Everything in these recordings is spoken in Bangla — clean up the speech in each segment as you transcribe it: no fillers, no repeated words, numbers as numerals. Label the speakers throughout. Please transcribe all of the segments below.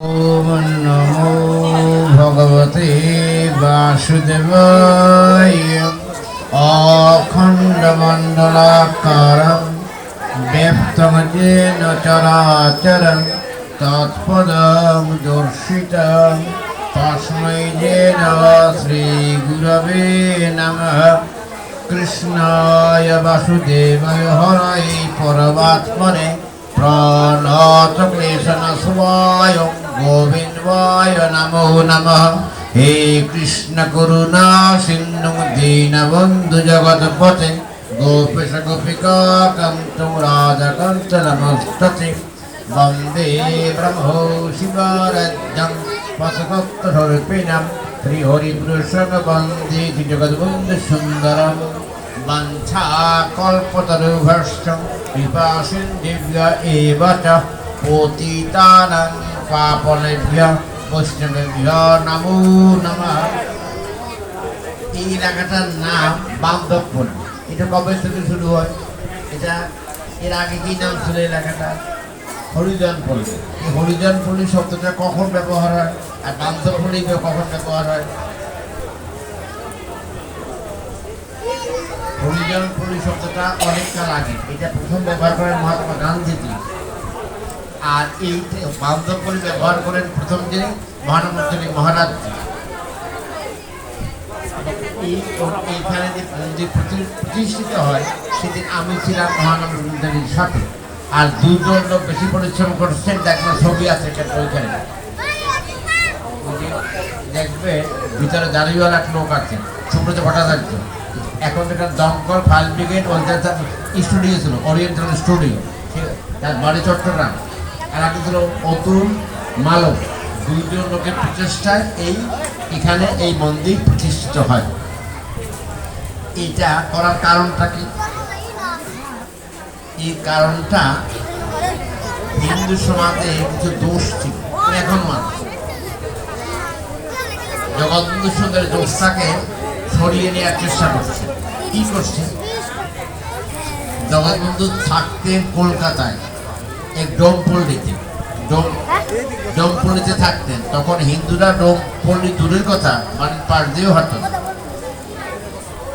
Speaker 1: ओम नमो भगवते वासुदेवाय। अखण्डमण्डलाकारं व्याप्तं येन चराचरं तत्पदं दर्शितं तस्मै येन श्रीगुरवे नमः। कृष्णाय वासुदेवाय हरये परमात्मने प्रणतक्लेशनाशाय गोविन्दाय नमो नमः। हे कृष्ण करुणा सिन्धु दीनबन्धु जगत्पते गोपेश गोपिका कान्त राधाकान्त नमस्ते। वन्दे ब्रह्मो शिवाराध्यं पशुभक्तस्वरूपिणं श्रीहरिपुरुषं वन्दे जगद्बन्धु सुन्दरम्। वंशाकल्पतरुभ्यश्च कृपासिन्धुभ्य एव च पतितानां पावनेभ्यः वैष्णवेभ्यो नमो नमः। এই এলাকাটার নাম বান্ধবপুর। এটা কবে থেকে শুরু হয়? এটা এর আগে কি নাম ছিল এলাকাটা? হরিজনপল্লী। এই হরিজনপল্লী শব্দটা কখন ব্যবহার হয় আর বান্ধবপল্লী কখন ব্যবহার হয়? হরিজনপল্লী শব্দটা অনেককাল আগে, এটা প্রথম ব্যবহার করেন মহাত্মা গান্ধীজি। আর এই বান্ধবপল্লী ব্যবহার করেন প্রথম যে মহানবী মহারাজ। এইখানে যে মন্দির প্রতিষ্ঠিত হয় সেদিন আমি ছিলাম মহানবীর সাথে। আর দুজন লোক বেশি পরিশ্রম করছেন, দেখবেন ছবি আছে ওইখানে, দেখবে ভিতরে দাঁড়িয়েওয়ালা এক লোক আছে, সুব্রত ভট্টাচার্য। এখন যেটা দমকল ফায়ার ব্রিগেড স্টুডিও ছিল, ওরিয়েন্টাল স্টুডিও, তার বাড়ি চট্টগ্রাম। আর আগে ছিল অতুল মালব। দুইজন লোকের প্রচেষ্টায় এখানে এই মন্দির প্রতিষ্ঠিত হয়। এটা করার কারণটা কি? এই কারণটা হিন্দু সমাজে কিছু দোষ ছিল, এখন মানুষ জগৎবন্ধু সুন্দর দোষটাকে সরিয়ে নেওয়ার চেষ্টা করছে। কি করছে? জগৎবন্ধু থাকতেন কলকাতায় এক ডোমপল্লীতে। ডোমপল্লীতে থাকতেন, তখন হিন্দুরা ডোমপল্লী দূরের কথা বাড়ির পাশ দিয়েও হাঁটতেন।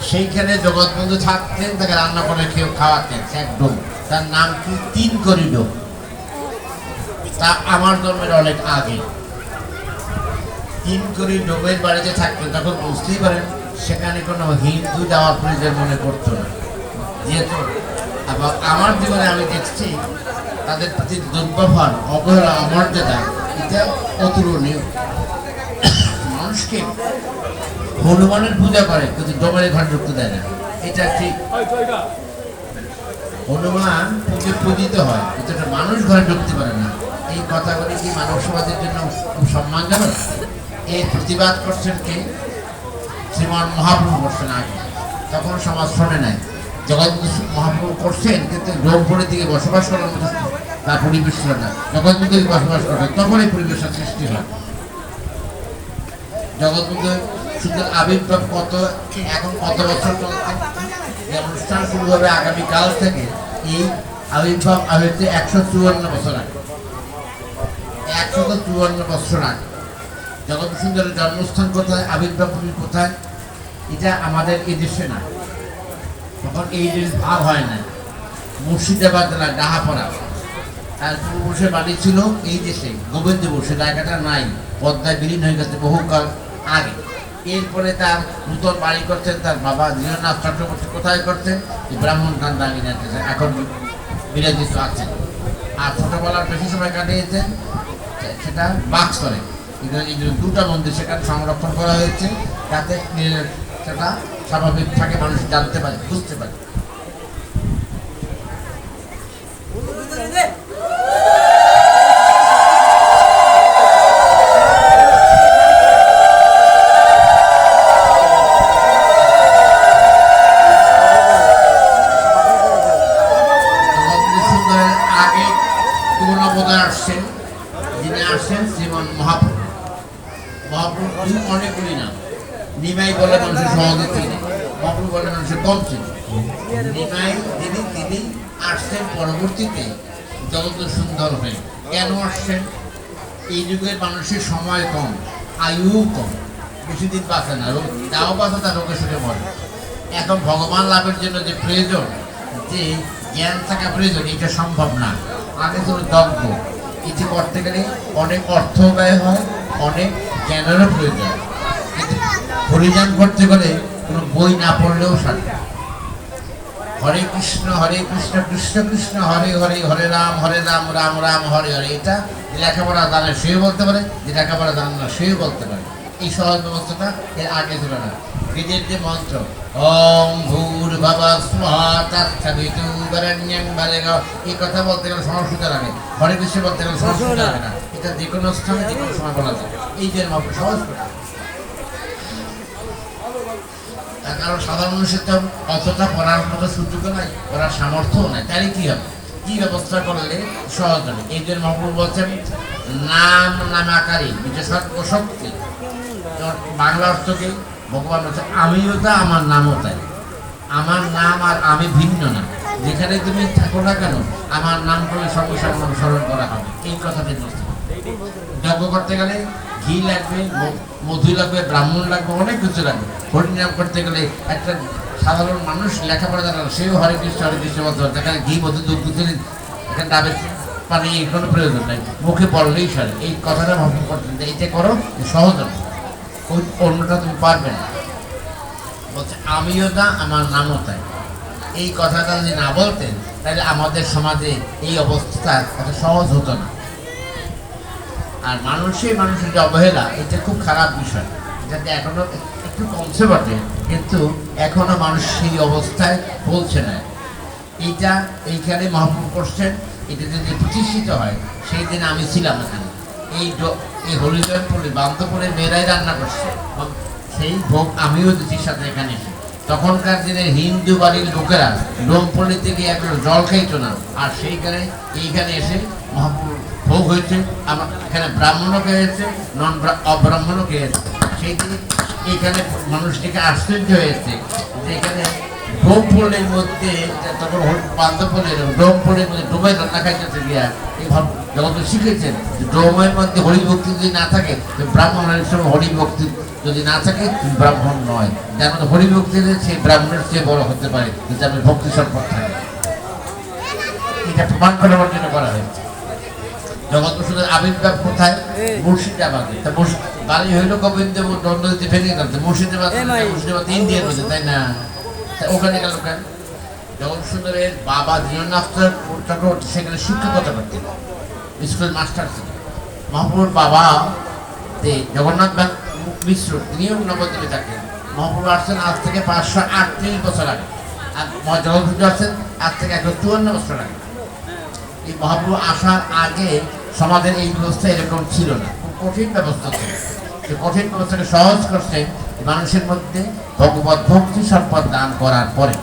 Speaker 1: সেইখানে জগৎবন্ধু থাকতেন, তাকে রান্না করে খাওয়াতেন এক ডোম। তার নাম কি? 3 কড়ি ডোম। তা আমার জন্মের অনেক আগে 3 কড়ি ডোমের বাড়িতে থাকতেন। তখন বুঝতেই পারেন সেখানে কোনো হিন্দু যাওয়ার প্রয়োজন মনে করতো না। যেহেতু আমার জীবনে আমি দেখছি তাদের প্রতি দুর্ব্যবহার, অবহেলা, অমর্যাদা, এটা অতুলনীয়। মানুষকে হনুমানের পূজা করে কিন্তু ডোমের ঘর ঢুকতে দেয় না, এটা ঠিক। হনুমান পূজিত হয় কিন্তু মানুষ ঘরে ঢুকতে পারে না। এই কথাগুলি কি মানব সমাজের জন্য খুব সম্মানজনক? এর প্রতিবাদ করছেন কে? শ্রীমান মহাপ্রভু করছেন আগে, তখন সমাজ শোনে নাই। জগৎবন্ধু মহাপ্রভু করছেন কিন্তু ডোমপল্লীর দিকে বসবাস করার মতো তার পরিবেশ ছিল না। জগৎবন্ধু বসবাস করেন তখন এই পরিবেশের সৃষ্টি হয়। জগৎবন্ধু সুন্দর আবির্ভাব এখন কত বছর চলছে? এই অনুষ্ঠান শুরু হবে আগামীকাল থেকে। এই আবির্ভাব হয়েছে 154 বছর আগে। 154 বছর আগে জগৎ সুন্দরের জন্মস্থান কোথায়, আবির্ভাব কোথায়? এটা আমাদের এই দেশে না, তখন এই দেশ ভাব হয় না। মুর্শিদাবাদ জেলা ডাহাপাড়া, তার পূর্বপুরুষের বাড়ি ছিল এই দেশে গোবিন্দপুর। সে জায়গাটা নাই, পদ্মায় বিলীন হয়ে গেছে বহুকাল আগে। এরপরে তার নূতন বাড়ি করছেন তার বাবা দীননাথ চক্রবর্তী। কোথায় করছেন? ব্রাহ্মণ কান্দা এখন বিরাজিত আছেন। আর ছোটবেলার বেশি সময় কাটিয়েছেন সেটা বাক্সরে। এই দুটা মন্দির সেখানে সংরক্ষণ করা হয়েছে, যাতে সেটা স্বাভাবিক থাকে, মানুষ জানতে পারে, বুঝতে পারে। আগে কোন অবদান আসছেন, যিনি আসছেন শ্রীমান মহাপ্রভু। মহাপ্রভু অনেকগুলি নাম। নিমাই বলে মানুষের সহজে চিনে, মহাপ্রভু বলে মানুষের কম চিনে। নিমাই তিনি আসছেন পরবর্তীতে জগৎ সুন্দর হয়ে। কেন আসছেন? এই যুগের মানুষের সময় কম, আয়ু কম, বেশি দিন বাঁচে না, তাও বাঁচে তার রোগে সুখে মরে। এখন ভগবান লাভের জন্য যে প্রয়োজন, যে জ্ঞান থাকা প্রয়োজন, এটা সম্ভব না। আগে ছিল দগ্ধ, এটি করতে গেলে অনেক অর্থ ব্যয় হয়, অনেক জ্ঞানেরও প্রয়োজন। হরিনাম করতে গেলে কোনো বই না পড়লেও সারে। হরে কৃষ্ণ কৃষ্ণ কৃষ্ণ হরে হরে, হরে রাম রাম রাম হরে হরে, এটা যে লেখাপড়া জানে সেও বলতে পারে, যে লেখাপড়া জানে না সেও বলতে পারে। এই সহজ ব্যবস্থাটা এর আগে ছিল না। বেদের যে মন্ত্র ওম ভূর্ভুবঃ স্বঃ তৎসবিতুর্বরেণ্যং ভর্গো, এই কথা বলতে গেলে সংস্কৃত লাগে, হরে কৃষ্ণ বলতে গেলে সংস্কৃত লাগে না। এটা যে কোনো স্থানে যে কোনো সময় বলা যায়। এই যে সহজ কথা। তার কারণ সাধারণ মানুষের তো অতটা পড়ার মতো সুযোগও নাই, পড়ার সামর্থ্যও নাই। তাহলে কি হবে, কি ব্যবস্থা করলে সহজ হবে? এই জন্য মহাপ্রভু বলছেন নাম নামাকারী বিশেষজ্ঞ শক্তি। বাংলা অর্থ কি? ভগবান বলছে আমিও তা, আমার নামও তাই। আমার নাম আর আমি ভিন্ন না। যেখানে তুমি থাকো না কেন, আমার নাম করে সঙ্গে সঙ্গে স্মরণ করা হবে। এই কথাটি বলছে। যজ্ঞ করতে গেলে ঘি লাগবে, মধু লাগবে, ব্রাহ্মণ লাগবে, অনেক কিছু লাগবে। হরিনাম করতে গেলে একটা সাধারণ মানুষ লেখাপড়া জানা, সেও হরে কৃষ্ণ বলতে পারে। যেখানে ঘি মধু দুধ দিলেন, এখানে ডাবের পানি, এর কোনো প্রয়োজন নাই, মুখে পড়লেই সারে। এই কথাটা ভাবনা করতেন, এইটা করো, সহজ হবে, ওই অন্যটা তুমি পারবে না। বলছে আমিও তা, আমার নামও তাই। এই কথাটা যদি না বলতেন, তাহলে আমাদের সমাজে এই অবস্থাটা এত সহজ হতো না। আর মানুষের যে অবহেলা, এটা খুব খারাপ বিষয়। এটাতে এখনো একটু কমছে বটে, কিন্তু এখনো মানুষ সেই অবস্থায় পৌঁছে না। এইখানে মহাপ্রভু করছেন, এটা যদি প্রতিষ্ঠিত হয়, সেই দিন আমি ছিলাম এখানে। এই হরিজনপুরে বান্তপুরে মেয়েরাই রান্না করছে, সেই ভোগ আমিও দিদির সাথে এখানে এসে। তখনকার দিনে হিন্দু বাড়ির লোকেরা ডোমপল্লিতে গিয়ে একবার জল খাইতো না, আর এইখানে এসে মহাপ্রভু ভোগ হয়েছে। আমার এখানে ব্রাহ্মণও খেয়েছে, অব্রাহ্মণও খেয়েছে। সেই দিন এখানে মানুষটিকে আশ্চর্য হয়েছে যে এখানে ডোমপল্লির মধ্যে, তখন বান্ধবপল্লির ডোমপল্লির মধ্যে ডোমের রান্না খাইতেছে গিয়া। এইভাবে যখন শিখেছেন ডোমের মধ্যে হরিভক্তি যদি না থাকে, ব্রাহ্মণের সময় হরিভক্তি যদি না থাকে, ব্রাহ্মণ নয়। যার মধ্যে হরিভক্তি সেই ব্রাহ্মণের চেয়ে বড় হতে পারে, যদি আমি ভক্তি সম্পদ থাকে। এটা প্রমাণ করার জন্য করা হয়েছে। জগৎ বসুদের আবির্ভাব কোথায়? মুর্শিদাবাদে। তা বাড়ি হইল গোবিন্দ নন্দীতে ভেঙে গেল, মুর্শিদাবাদ ইন্ডিয়ার মধ্যে, তাই না? ওখানে গেল কেন? জগৎ সুন্দরের বাবা দীননাথ চক্রবর্তী সেখানে শিক্ষকতা করতেন, স্কুলের মাস্টার ছিলেন। মহাপ্রভুর বাবা জগন্নাথ মিশ্র, তিনিও নবদ্বীপে থাকেন। মহাপ্রভু আসছেন আজ থেকে 538 বছর আগে, আর জগৎ সুন্দর আসছেন আজ থেকে 154 বছর আগে। এই মহাপ্রভু আসার আগে সমাজের এই ব্যবস্থা এরকম ছিল না, খুব কঠিন ব্যবস্থা ছিল। সেই কঠিন ব্যবস্থাকে সহজ করছেন মানুষের মধ্যে ভগবত ভক্তি সম্পদ দান করার পরে।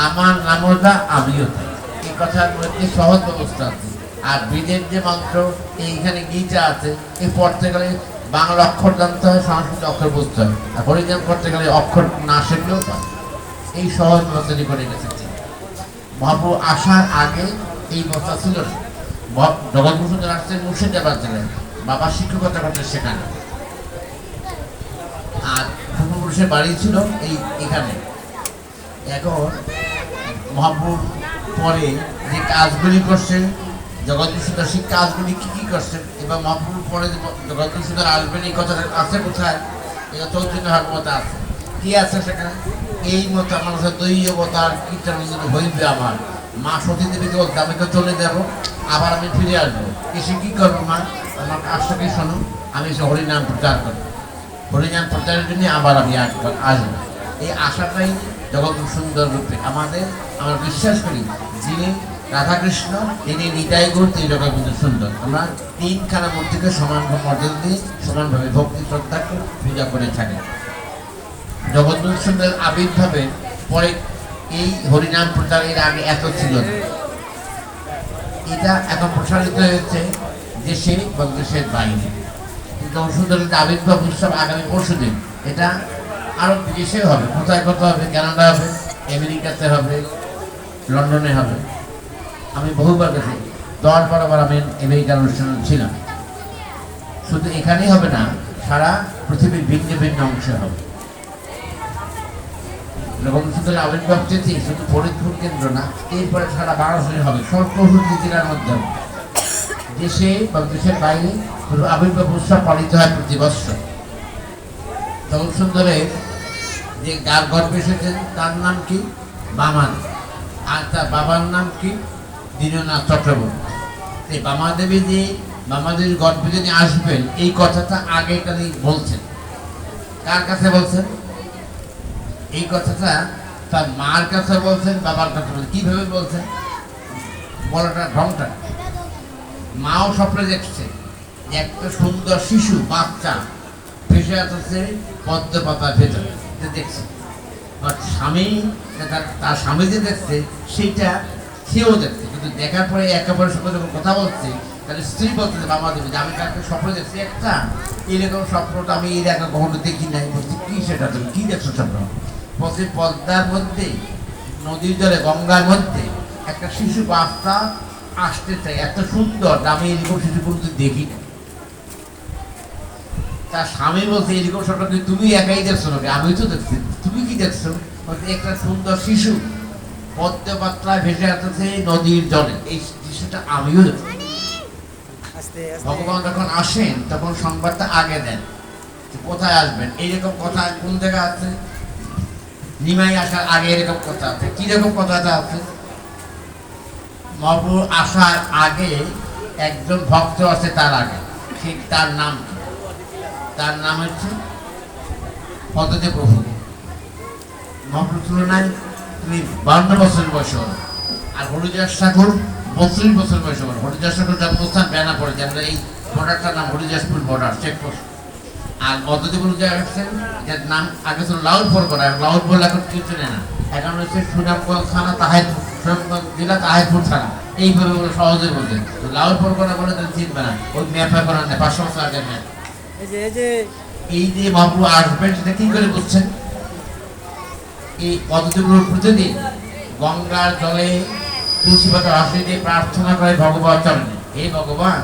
Speaker 1: আমার নামটা আমিও তাই, এই কথার মধ্যে সহজ ব্যবস্থা আছে। আর বেদের যে মন্ত্র, এইখানে গীতা আছে, এই পড়তে গেলে বাংলা অক্ষর জানতে হয়, সংস্কৃত অক্ষর বুঝতে হয়। আর হরিনাম করতে গেলে অক্ষর না শিখলেও পারে। এই সহজ ব্যবস্থাটি করে গেছে। মহাপ্রভু আসার আগে এই ব্যবস্থা ছিল না। জগৎ বসুদের আসছে মুর্শিদাবাদ জেলায়, বাবা শিক্ষকতা করতে সেখানে। আর পূর্বপুরুষের বাড়ি ছিল এখানে। এখন মহাপ্রভুর পরে যে কাজগুলি করছেন জগৎ বসুদের, সেই কাজগুলি কি করছেন, এবার মহাপ্রভুর পরে জগৎ বসুদের আসবেন, এই কথা আছে কোথায়? এটা চৈতন্য ভাগবত আছে। কি আছে সেখানে? এই মতো আমার সাথে দৈব অবতার কীর্তন হইবে আমার। মা সতী দেবীকে বলতে আমি তো চলে যাব, আবার আমি ফিরে আসবো। এসে কী করবো মা? আমার কাজটাকে শোনো, আমি এসে হরিনাম প্রচার করবো। হরিনাম প্রচারের জন্য আবার আমি আসবো। এই আশাটাই জগৎ সুন্দর রূপে আমরা বিশ্বাস করি, যিনি রাধাকৃষ্ণ, তিনি নিতাই গুণ, তিনি জগৎ সুন্দর। আমরা তিনখানা মূর্তিকে সমান মর্যাদা দিয়ে সমানভাবে ভক্তি শ্রদ্ধা পূজা করে থাকি। জগৎ সুন্দর আবির্ভাবের পরে এই হরিনাম প্রচার এর আগে এত ছিল না। এটা এখন প্রসারিত হয়েছে দেশে এবং দেশের বাইরে। জগৎ সুন্দরের আবির্ভাব উৎসব আগামী পরশুদিন, এটা আরো বিদেশে হবে। কোথায় হবে? কানাডা হবে, আমেরিকাতে হবে, লন্ডনে হবে। আমি বহুবার গেছি। 10-12 বার আমি আমেরিকার অনুষ্ঠানে ছিলাম। শুধু এখানেই হবে না, সারা পৃথিবীর ভিন্ন ভিন্ন অংশে হবে। রবীন্দ্রনাথের আবির্ভাব তিথি শুধু ফরিদপুর কেন্দ্র না, এরপরে সারা বাংলাদেশে হবে, সব 64 জেলার মধ্যে দেশে বা দেশের বাইরে আবির্ভাব উৎসব পালিত হয় প্রতি বৎসর। তখন সুন্দরের যে যার গর্ভে এসেছেন তার নাম কি? বামান। আর তার বাবার নাম কি? দীননাথ চক্রবর্তী। এই বামাদেবী যে বামাদেবীর গর্ভে যিনি আসবেন, এই কথাটা আগে তিনি বলছেন। কার কাছে বলছেন? এই কথাটা তার মার কাছে বলছেন, বাবার কাছে বলছেন। কিভাবে বলছেন? বলাটা ঢংটা। মাও স্বপ্নে দেখছে যে একটা সুন্দর শিশু বাচ্চা ভেসে আসছে পদ্ম পাতার ভেতরে, দেখছে। স্বামী তার স্বামী যে দেখছে সেইটা সেও দেখছে, কিন্তু দেখার পরে একেবারে সঙ্গে যখন কথা বলছে, তাহলে স্ত্রী বলছে বাবা দেবে যে আমি কালকে স্বপ্ন দেখছি একটা, এরকম স্বপ্নটা আমি এর আগে কখনো দেখি নাই। বলছি কি সেটা? তুমি কি দেখছো স্বপ্ন? বলছে পদ্মার মধ্যে, নদীর জলে, গঙ্গার মধ্যে একটা শিশু বাচ্চা আসতে চাই, এত সুন্দর, আমি এরকম শিশু কিন্তু দেখি না। তার স্বামী বলছে এরকম স্বপ্ন তুমি একাই দেখছো নাকি? আমি তো দেখছি। তুমি কি দেখছো? বলছে একটা সুন্দর শিশু পদ্মপাত্রায় ভেসে আসতেছে নদীর জলে, এই দৃশ্যটা আমিও দেখছি। ভগবান যখন আসেন তখন সংবাদটা আগে দেন, কোথায় আসবেন। এইরকম কথা কোন জায়গায় আছে? নিমাই আসার আগে এরকম কথা আছে। কিরকম কথাটা আছে? মহাপ্রভু আসার আগে একজন ভক্ত আছে তার আগে, ঠিক তার নাম কি? তার নাম হচ্ছে পদ্মদেব প্রভু। মহাপ্রভুর তুলনায় তুমি 52 বছর বয়স হল, আর হরিদাস ঠাকুর 32 বছর বয়স হল। হরিদাস ঠাকুর জন্মস্থান বেনা পড়ে, যেন এই বর্ডারটার নাম হরিদাসপুর বর্ডার চেকপোস্ট। আর পদ্মদেব প্রভু যে আসছেন, যার নাম আগে ছিল লাউড পরগনা, লাউড বলে এখন কেউ চেনে না, এখন হচ্ছে সুনামগঞ্জ থানা, তাহিরপুর, সুনামগঞ্জ জেলা তাহিরপুর থানা, এইভাবে বলে সহজে বলছে। লাউড পরগনা বলে তাহলে চিনবে না, ওই ম্যাপে করা নেই, 500 বছর আগের ম্যাপ। এই যে মহাপ্রভু আসবেন সেটা কি করে বুঝছেন? এই পদ্মদেব প্রতিদিন গঙ্গার জলে তুলসী পাতা ভাসি দিয়ে প্রার্থনা করে ভগবান চরণে, হে ভগবান,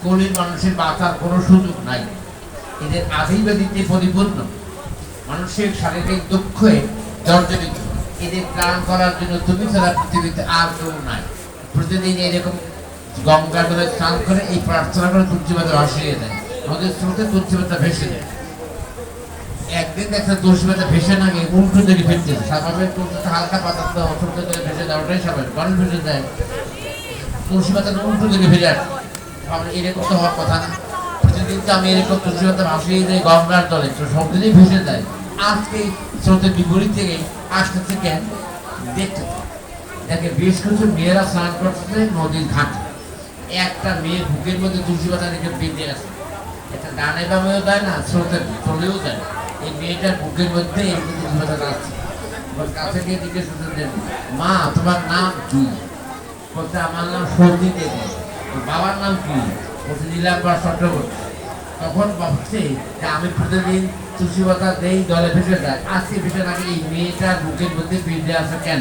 Speaker 1: কলির মানুষের বাঁচার কোনো সুযোগ নাই, এদের আধিব্যাধিতে পরিপূর্ণ, মানুষের শারীরিক দুঃখে জর্জরিত, এদের ত্রাণ করার জন্য তুমি ছাড়া পৃথিবীতে আর কেউ নাই। প্রতিদিন এরকম গঙ্গা জলে স্নান করে এই প্রার্থনা করে তুলসী পাতা ভাসিয়ে দেয়, আমাদের স্রোতে তুলসী পাতা ভেসে দেয়। একদিন দেখছে তুলসী পাতা ভেসে না গিয়ে উল্টো দিকে ফিরতেছে। স্বাভাবিক তুলসীটা হালকা পাতা তো ছোট করে ভেসে দেয়, ওটাই স্বাভাবিক, কারণ ভেসে দেয়। তুলসী পাতা উল্টো দিকে ফিরে আসে, এরকম তো হওয়ার কথা না। প্রতিদিন তো আমি এরকম তুলসী পাতা ভাসিয়ে দেয় গঙ্গার জলে, সব দিনই ভেসে দেয়। আজকে স্রোতের বিপরীত থেকে আসতেছে কেন? দেখতে দেখে বেশ কিছু মেয়েরা স্নান করতেছে নদীর ঘাটে, একটা মেয়ে বুকের মধ্যে তুলসী পাতা রেখে বেঁধে আছে, এটা ডানে বামেও দেয় না, স্রোতের চলেও দেয়। এই মেয়েটার বুকের মধ্যে এরকম তুলসী পাতা আছে। কাছে গিয়ে জিজ্ঞেস করতেন, মা তোমার নাম কি? বলতে আমার নাম সর্দি দেবী। বাবার নাম কি? বলতে নীলাম্বর চক্রবর্তী। তখন ভাবছে যে আমি প্রতিদিন তুলসী পাতা দেই, জলে ভেসে যায়, আজকে ভেসে থাকে এই মেয়েটার বুকের মধ্যে বেঁধে আছে কেন?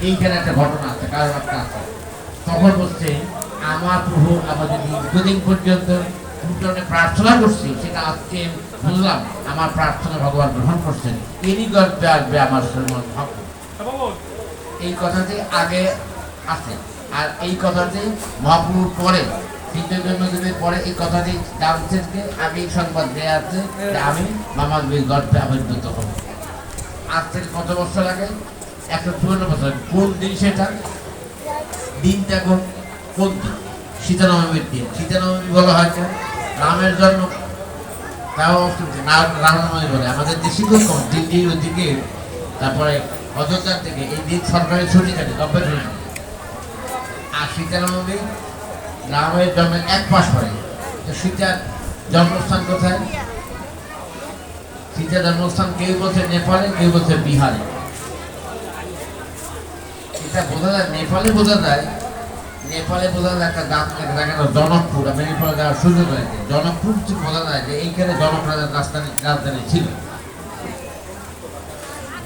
Speaker 1: এইখানে একটা ঘটনা আছে, কারণ একটা আছে। তখন বলছে আমার প্রভু আমাদের দীর্ঘদিন পর্যন্ত প্রার্থনা করছি, সেটা আজকে বুঝলাম আমার প্রার্থনা ভগবান গ্রহণ করছেন, এরই গর্বে আসবে আমার শ্রীমৎ ভক্ত। এই কথাটি আগে আছে, আর এই কথাটি মহাপ্রভুর পরে, তৃতীয় জন্মদিনের পরে এই কথাটি জানছেন যে আগে সংবাদ দেওয়া আছে যে আমি মামার গর্বে আবির্ভূত হব। আজ থেকে কত বছর আগে? 154 বছর। কোন দিন সেটা? দিনটা কোন দিন? সীতানবমীর দিন। সীতানবমী বলা হয় কেন? রামের জন্ম, তাও রামনবমী বলে। আমাদের দেশে খুব কম, দিল্লির ওইদিকে, তারপরে অযোধ্যার থেকে এই দিন সরকারি ছুটি থাকে, গভর্নমেন্ট ছুটি। আর সীতানবমী রামের জন্মের 1 মাস পরে। তো সীতার জন্মস্থান কোথায়? সীতার জন্মস্থান কেউ বলছে নেপালে, কেউ বলছে বিহারে। এটা বোঝা যায়, নেপালে বোঝা যায়, একটা জায়গা জনকপুর। আমি নেপালে যাওয়ার সুযোগ হয়েছে, জনকপুর বোঝা যায় যে এইখানে জনক রাজার রাজধানী ছিল।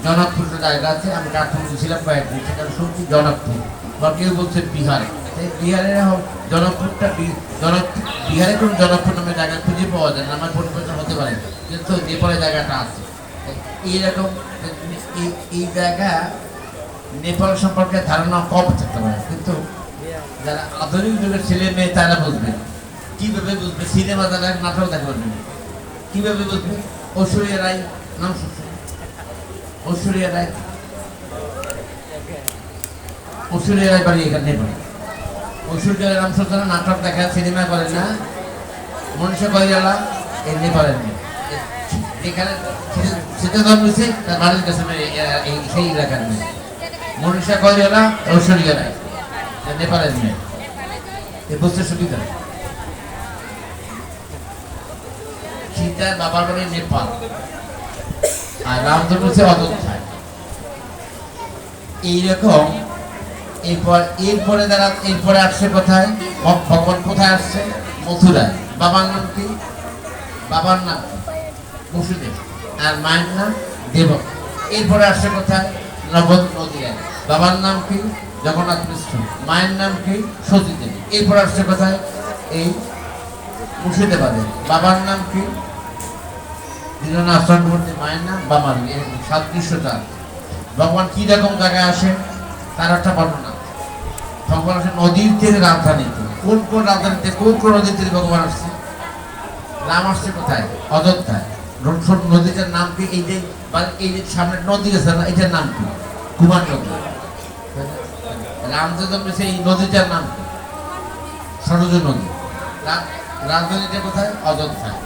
Speaker 1: জনকপুর জায়গা আছে, আমি কাঠমান্ডু ছিলাম কয়েকদিন, সেখানে শুনছি জনকপুর, বা কেউ বলছে বিহারে। বিহারের জনকপুরটা বিহারে কোন জনকপুর নামে জায়গা খুঁজে পাওয়া যায় না, আমার পরিবর্তন হতে পারে, কিন্তু নেপালে জায়গাটা আছে। এইরকম এই জায়গা নেপাল সম্পর্কে ধারণা কম থাকতে পারে, কিন্তু যারা আধুনিক যুগের ছেলে মেয়ে তারা বুঝবে। কিভাবে বুঝবে? সিনেমা যারা নাটক দেখবেন কিভাবে বুঝবে? ঐশ্বরিয়া রায় নাম শুনছে? ঐশ্বরিয়া রায় বাড়ি এখানে নেপালে। ঐশ্বরিয়া রায় নাম শুনছে না? নাটক দেখেন, সিনেমা করেন না? মনীষা কৈরালা এই নেপালের মেয়ে, এখানে সেটা জন্মেছে তার বাড়ির কাছে সেই এলাকার মেয়ে। মনীষা কৈরালা, ঐশ্বরিয়া রায় নেপালের মেয়ে। বুঝতে সুবিধা। সীতার বাবার বাড়ি নেপাল, আর রাম জন্মেছে অযোধ্যায়। এইরকম এরপরে আসছে কোথায়? ভগবান কোথায় আসছে? মথুরায়। বাবার নাম কি? বাবার নাম বসুদেব, আর মায়ের নাম দেবক। এরপরে আসছে কোথায়? নদিয়ায়। বাবার নাম কি? জগন্নাথ মিশ্র। মায়ের নাম কি? সতী দেবী। এরপর আসছে কোথায়? এই মুর্শিদাবাদে। বাবার নাম কি? দীননাথ চক্রবর্তী। মায়ের নাম বামালি। এরকম 7 দৃশ্যটা। ভগবান কি রকম জায়গায় আসে তার একটা বর্ণনা। ভগবান আসে নদীর তীরে, রাজধানীতে। কোন কোন রাজধানীতে, কোন কোন নদীর তীরে ভগবান আসছে? রাম আসছে কোথায়? অযোধ্যায়। নদীটার নাম কি? এই যে সামনে নদী আছে না, এটার নাম কি? কুমার নদী। রাম যে জন্মেছে এই নদীটার নাম কি? সরজু নদী। রাজধানীটা কোথায়? অযোধ্যায়।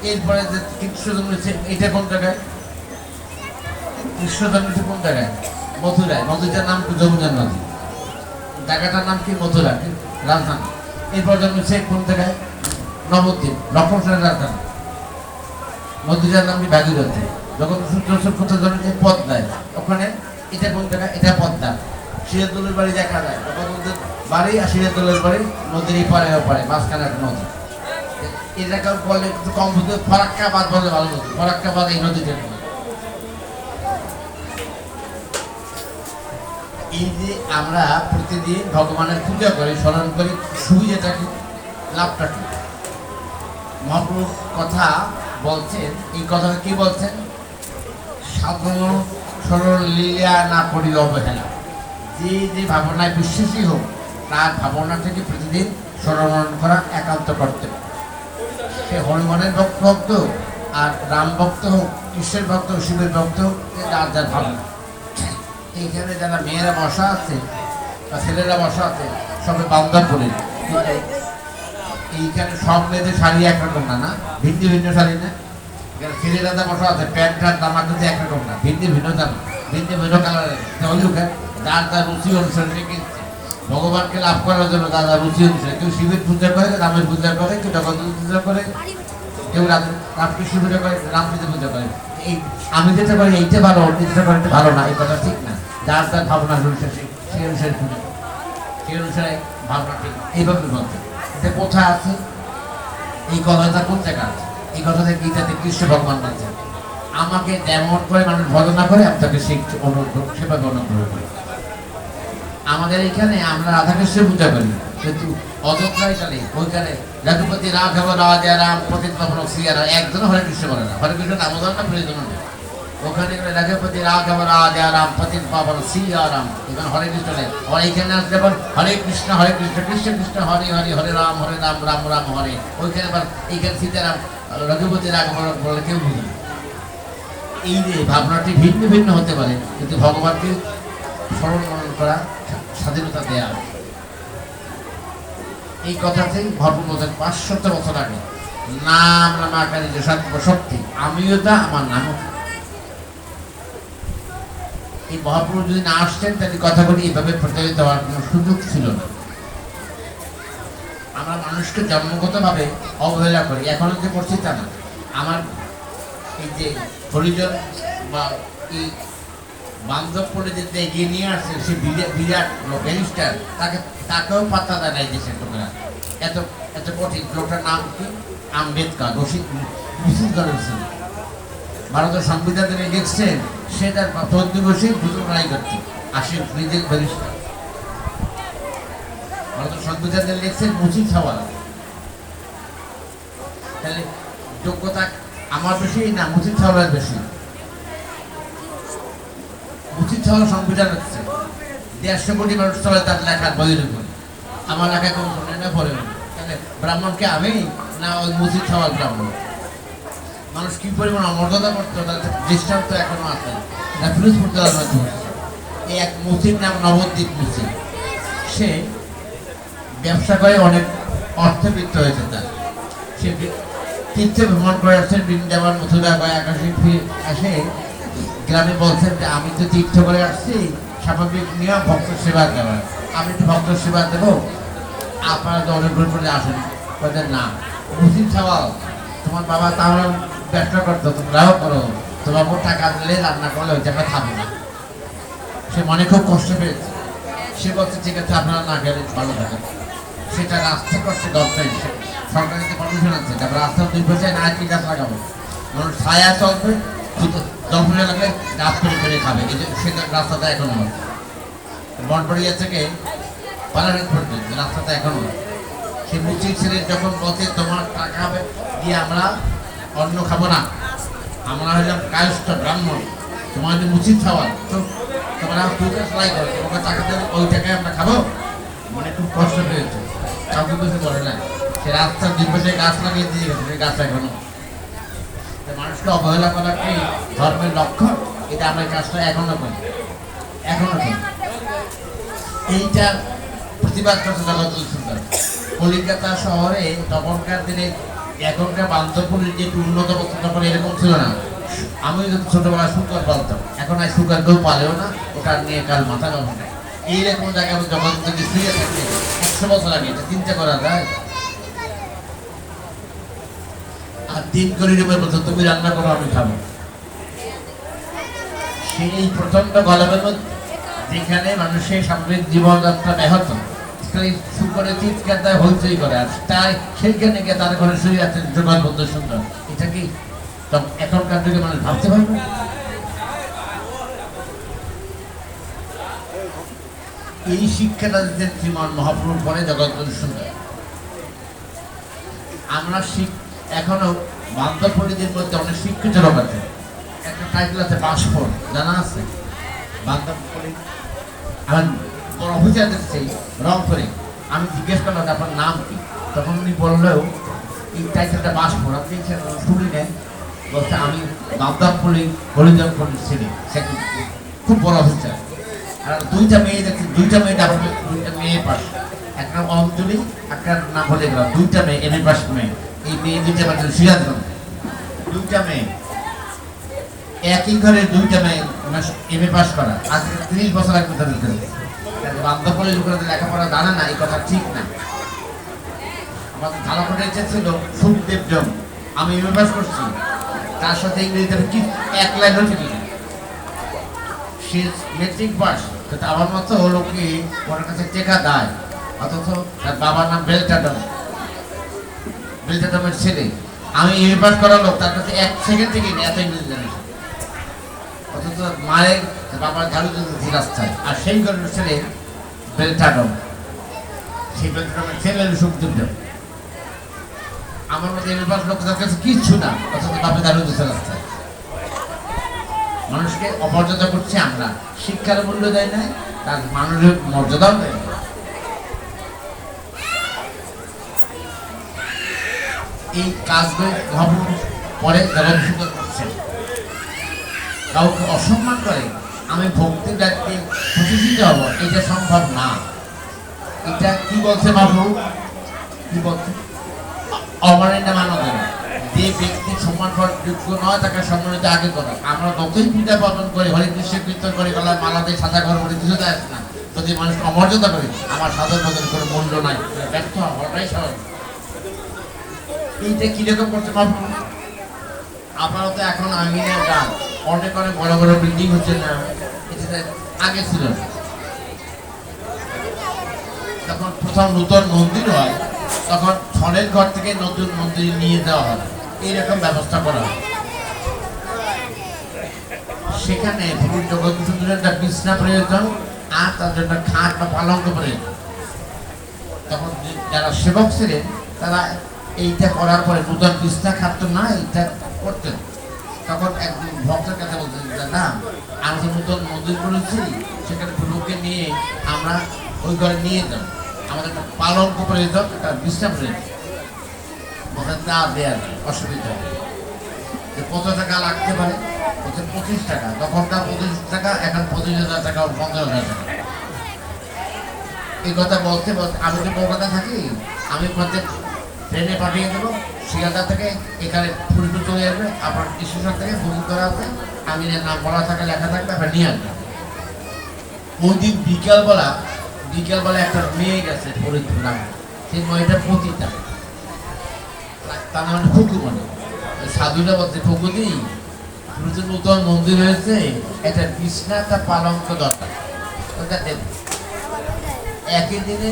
Speaker 1: এরপরে যে কৃষ্ণ জন্মেছে এটা কোন জায়গায়? কৃষ্ণ জন্মেছে কোন জায়গায়? মথুরায়। নদীটার নাম কি? যমুনা নদী। জায়গাটার নাম কি? মথুরা, রাজধানী। এরপর জন্মেছে কোন জায়গায়? নবদ্বীপ, লক্ষণ সেনের রাজধানী। নদীটার নাম কি? ভাগীরথী। যখন সূর্য কোথায় জন্মেছে? পদ্মায়। ওখানে এটা কোন জায়গায়? এটা পদ্মা। সিরাজদৌলের বাড়ি দেখা যায়, বাড়ি আর সিরাজদৌলের বাড়ি নদীর এই পারে ওপারে, মাঝখানে একটা নদী। এটাকে বলে একটু কম বুঝতে, ফরাক্কাবাদ বলে ভালো নদী। ফরাক্কাবাদ এই নদীটা। এই যে আমরা প্রতিদিন ভগবানের পূজা করি, স্মরণ করি, সুবিধাটা কি, লাভটা কি? মহাপুরুষ কথা বলছেন, এই কথাটা কি বলছেন? সাধারণ সরল লীলা না করি অবহেলা। যে ভাবনায় বিশ্বাসী হোক তার ভাবনা থেকে প্রতিদিন স্মরণ করা একান্ত কর্তব্য। সে হনুমানের ভক্ত আর রাম ভক্ত হোক, কৃষ্ণের ভক্ত, শিবের ভক্ত হোক, যার যার ভাবনা। এইখানে যারা মেয়েরা বসা আছে বা ছেলেরা বসা আছে সবে বান্ধব বলে, এইখানে সব মেয়েদের শাড়ি একরকম না, ভিন্ন ভিন্ন শাড়ি না। ছেলেরা যা বসা আছে প্যান্ট আর জামা কিন্তু একরকম না, ভিন্ন ভিন্ন জামা, ভিন্ন ভিন্ন কালারের। যার যার রুচি অনুসারে কিনছে ভগবানকে লাভ করার জন্য, যার যার রুচি অনুসারে। কেউ শিবের পূজা করে, রামের পূজা করে, কেউ জগন্নাথ পূজা করে, কেউ রামকৃষ্ণ পূজা করে, রামকৃষ্ণ পূজা করে। এই আমি যেটা করি এইটা ভালো, অন্য যেটা করে ভালো না, এই কথা ঠিক না। যার যার ভাবনা অনুসারে সেই অনুসারে পূজা, সেই অনুসারে ভাবনা ঠিক এইভাবে বলতে। এটা কোথায় আছে? এই কথাটা কোন জায়গা আছে? এই কথাটা গীতাতে কৃষ্ণ ভগবান বলছেন, আমাকে যেমন করে মানুষ ভজনা করে আমি তাকে সেভাবে অনুগ্রহ করি। আমাদের এখানে আমরা রাধাকৃষ্ণের পূজা করি, কিন্তু অযোধ্যায় চলে ওইখানে রঘুপতি রাঘব রাজা রাম পতিত পাবন শ্রীরা একজন হরে কৃষ্ণ বলে না, হরে কৃষ্ণ নামোদন না প্রয়োজন নেই। ওখানে গেলে রঘুপতি রাঘব রাজা রাম পতিত পাবন শ্রীরাম, এখানে হরে কৃষ্ণ নেই। আর এইখানে আসলে আবার হরে কৃষ্ণ কৃষ্ণ কৃষ্ণ হরে হরে, হরে রাম রাম রাম হরে। ওইখানে আবার এইখানে সীতারাম রঘুপতি রাঘব বলে কেউ বুঝে। এই যে ভাবনাটি ভিন্ন ভিন্ন হতে পারে, কিন্তু ভগবানকে স্মরণ মনন করা স্বাধীনতা দেয়া। এই কথাতেই ভগবতের 500 বছর আগে নাম নামাকারী যে সত্যি আমিও তা, আমার নামও। এই মহাপুরুষ যদি না আসতেন তাহলে কথাগুলি এইভাবে প্রচারিত হওয়ার কোনো সুযোগ ছিল না। আমরা মানুষকে জন্মগতভাবে অবহেলা করি, এখনো যে করছি তা না। আমার এই যে হরিজন বা এই বান্ধব পণ্ডিতদের এগিয়ে নিয়ে আসছে, সে বিরাট ব্যারিস্টার, তাকেও পাত্তা দেয় না এই দেশের লোকেরা। এত এত কঠিন লোকটার নাম কি? আম্বেদকর, ভারতের সংবিধান তিনি লিখছেন, সে তার প্রতিবেশী দুটো লড়াই করছে, আসে নিজের ব্যারিস্টার। ভারতের সংবিধানে লিখছেন মসজিদ ছাওয়াল। তাহলে যোগ্যতা আমার বেশি না মসজিদ ছাওয়ালের বেশি? মসজিদ ছাওয়াল সংবিধান হচ্ছে 150 কোটি মানুষ চলে তার লেখার বইয়ের উপর। আমার লেখায় কোনো শোনে না পড়ে না। তাহলে ব্রাহ্মণকে আমি না ওই মসজিদ ছাওয়াল ব্রাহ্মণ? মানুষ কি পরিমাণ অমর্যাদা করতো তার দৃষ্টান্ত এখনো আছে। ফিরোজপুর জেলার মধ্যে এই এক মসজিদ নাম নবদ্বীপ মসজিদ, সে ব্যবসা করে অনেক অর্থবিত্ত হয়েছে তার। সে তীর্থে ভ্রমণ করে আসছেন বৃন্দাবন মথুরা বা একাশি এসে গ্রামে বলছেন যে আমি তো তীর্থ করে আসছি, স্বাভাবিক নিয়ম ভক্ত সেবা দেওয়ার, আমি একটু ভক্ত সেবা দেবো, আপনারা তো অনুগ্রহ করে আসেন। বলছেন না, মসজিদ ছাওয়াল, তোমার বাবা তাহলে ব্যবসা করতো, তোমরাও করো, তোমার টাকা দিলে রান্না করলে ওই টাকা খাবে না। সে মনে খুব কষ্ট পেয়েছে। সে বলছে ঠিক আছে আপনারা না গেলে ভালো থাকেন। সেটা রাস্তা করছে গভর্নমেন্ট, সরকারিতে পারমিশন আছে। তারপর রাস্তার 2 পাশে না কি গাছ লাগাবো, মানুষ ছায়া চলবে, দর্শনে লাগলে গাছ করে করে খাবে। এই যে সেটা রাস্তাটা এখনো বনপড়িয়া থেকে পালারের পর্যন্ত রাস্তাটা এখনো। সে মুচির ছেলে যখন বলছে তোমার টাকা হবে দিয়ে আমরা অন্ন খাবো না, আমরা হলাম কায়স্থ ব্রাহ্মণ, তোমার যদি মুচির খাওয়ার তো তোমরা পূজা সেলাই করো, তোমাকে টাকা দেবে, ওই টাকায় আমরা খাবো। মানে খুব কষ্ট পেয়েছে, কাউকে কিছু বলে না। সে রাস্তার 2 পাশে গাছ লাগিয়ে দিয়ে গেছে, সেই গাছ এখনো। মানুষকে অবহেলা করার কি ধর্মের লক্ষণ? এটা আমরা কাজটা এখনো করি, এখনো করি। এইটার প্রতিবাদ করছে জগৎ সুন্দর। কলিকাতা শহরে তখনকার দিনে এখনকার বান্ধবপুরের যে উন্নত বস্তু তখন এরকম ছিল না। আমি যদি ছোটবেলা শুকর পালতাম, এখন আর শুকর কেউ পালেও না, ওটা নিয়ে কাল মাথা ব্যবহার নেই। এইরকম জায়গায় জগৎ যদি শুয়ে থাকতে 100 বছর আগে এটা চিন্তা করা যায়। আর 3 কোটি রুমের মতো তুমি রান্না করো আমি খাবো। সেই প্রচন্ড গলবের মধ্যে যেখানে মানুষের সামগ্রিক জীবনযাত্রা ব্যাহত, শুকরে চিৎকার দেয়, হইচই করে, আর তাই সেইখানে গিয়ে তার ঘরে শুয়ে আছেন জগৎ বন্ধু সুন্দর। এটা কি এখনকার যুগে মানুষ ভাবতে পারবে? এই শিক্ষাটা দিতেন শ্রীমান মহাপ্রভুর পরে জগৎ বন্ধু সুন্দর। আমরা এখনো বান্ধবপল্লীদের মধ্যে অনেক শিক্ষিত লোক আছে। একটা টাইটেল আছে বাসফোর, জানা আছে? বান্ধবপল্লী আমার বড় অফিসার দেখছি রংপুরে। আমি জিজ্ঞেস করলাম আপনার নাম কি, তখন উনি বললেও এই টাইটেলটা বাসফোর, আপনি শুনি নেন। বলছে আমি বান্ধবপল্লী হরিজনপল্লীর ছেলে, খুব বড় অফিসার। আর 2টা মেয়ে দেখছি, 2টা মেয়ে পাস, একটা নাম অঞ্জলি, একটা নাম বলে গেলাম, 2টা মেয়ে এমএ পাস মেয়ে। এই মেয়ে 2টা পাস সিরাজগঞ্জ, 2টা মেয়ে একই ঘরে, 2টা মেয়ে এমএ পাস করা। আজকে 30 বছর আগে কথা দিতে হবে। বান্ধবপল্লীর লোকেরা লেখাপড়া জানে না, এই কথা ঠিক না। আমার ঝালাকোটের ইচ্ছা ছিল সুখদেব জম, আমি এমএ পাস করছি, তার সাথে ইংরেজিতে কি 1 লাইন হচ্ছে কিনা। সে মেট্রিক পাস, কিন্তু আমার মতো লোককে ওনার কাছে টেকা দেয়, অথচ তার বাবার নাম বেলটাডমের ছেলে। আমি এমএ পাস করা লোক, তার কাছে 1 সেকেন্ড থেকে এত ইংরেজি জানি, অথচ মায়ের বাবার ঝাড়ু দিতেছি রাস্তায়। আর সেই ঘরের ছেলে বেলটাডম, সেই বেলটাডমের ছেলে সুখদেব। আমার মতো এমএ পাস লোক তার কাছে কিচ্ছু না, অথচ বাপে ঝাড়ু দিতে রাস্তায়। মানুষকে অমর্যাদা করছে আমরা, শিক্ষার মূল্য দেয় না, তার মানুষের মর্যাদাও দেয় না। এই কাজগুলো পরে জগৎ সুন্দর করছেন। কাউকে অসম্মান করে আমি ভক্তি ব্যক্তি প্রতিষ্ঠিত হব, এটা সম্ভব না। এটা কি বলছে বাবু, কি বলছে? অমানিন্য মানব না। যে ব্যক্তি সম্মান করার যোগ্য নয় তাকে সম্মানিত আগে করা। আমরা যতই পূজা পালন করি, হরে কৃষ্ণ কীর্তন করে, গলায় মালাতে সাজা ঘর বলে কিছু দেয় না, যদি মানুষকে অমর্যাদা করে আমার সাধারণ বদল করে মূল্য নাই, ব্যর্থ হওয়াটাই স্বাভাবিক। এইটা কিরকম করতে পারবো? আপনারা তো এখন আমিনের গান, অনেক অনেক বড় বড় বিল্ডিং হচ্ছে না, এটা আগে ছিল। যখন প্রথম নতুন মন্দির হয় তখন ছনের ঘর থেকে নতুন মন্দির নিয়ে যাওয়া হয়, এইরকম ব্যবস্থা করা হয়। সেখানে জগৎ সুন্দরের একটা বিছনা প্রয়োজন, আর তার জন্য খাট বা পালঙ্ক প্রয়োজন। তখন যারা সেবক ছিলেন তারা এইটা করার পরে নূতন বিছনা খাটতো না, এইটা করতেন। তখন একজন ভক্তের কাছে বলতেন না, আমি যে নূতন মন্দির করেছি সেখানে লোককে নিয়ে আমরা ওই ঘরে নিয়ে যান, আমাদের একটা পালঙ্ক করে দিতাম, একটা বিশ্রাম করে বলতেন না, দেওয়ার অসুবিধা হবে। কত টাকা লাগতে পারে? বলছে 25 টাকা। তখনকার 25 টাকা, এখন 25,000 টাকা, 15,000 টাকা। এই কথা বলতে বলতে আমি তো কলকাতা থাকি, আমি প্রত্যেক ট্রেনে পাঠিয়ে দেবো, শিয়ালদা থেকে এখানে ফুলটু চলে আসবে, আপনার স্টেশন থেকে বুকিং করা হবে, আমি নাম বলা থাকে, লেখা থাকবে, আপনার নিয়ে আসবে। ওই দিন বিকালবেলা একটা মেয়ে গেছে ফরিদপুর নামে, সেই মেয়েটা পতিতা, তার নাম ফুকু, মানে সাধুটা বলছে ফুকুদি নূতন মন্দির হয়েছে, একটা বিছনা, একটা পালঙ্ক দরকার, ওটা দেবে। একই দিনে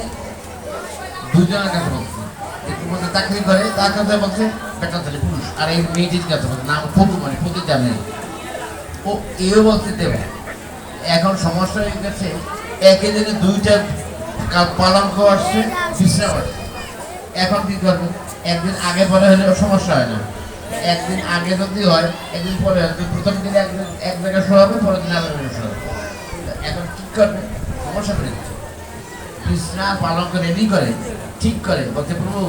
Speaker 1: দুজনের কাছে বলছে, একটু মধ্যে চাকরি করে, তার কাছে বলছে বেটা ছেলে পুরুষ, আর এই মেয়েটির কাছে বলছে নাম ফুকু, মানে পতিতা মেয়ে, ও এও বলতে দেবে। এখন সমস্যা হয়ে গেছে, একই দিনে দুইটা পালঙ্ক আসছে, বিছনা আসছে। এখন কি করবে? একদিন আগে পরে হলেও সমস্যা হয় না, একদিন আগে যদি হয়, একদিন পরে হয়, প্রথম দিন একদিন এক জায়গায় শোয়াবে, পরের দিন আলাদা জায়গায় শোয়াবে। এখন কি করবে? সমস্যা করে দিচ্ছে। বিছনা পালঙ্ক রেডি করে, ঠিক করে, বলতে প্রভু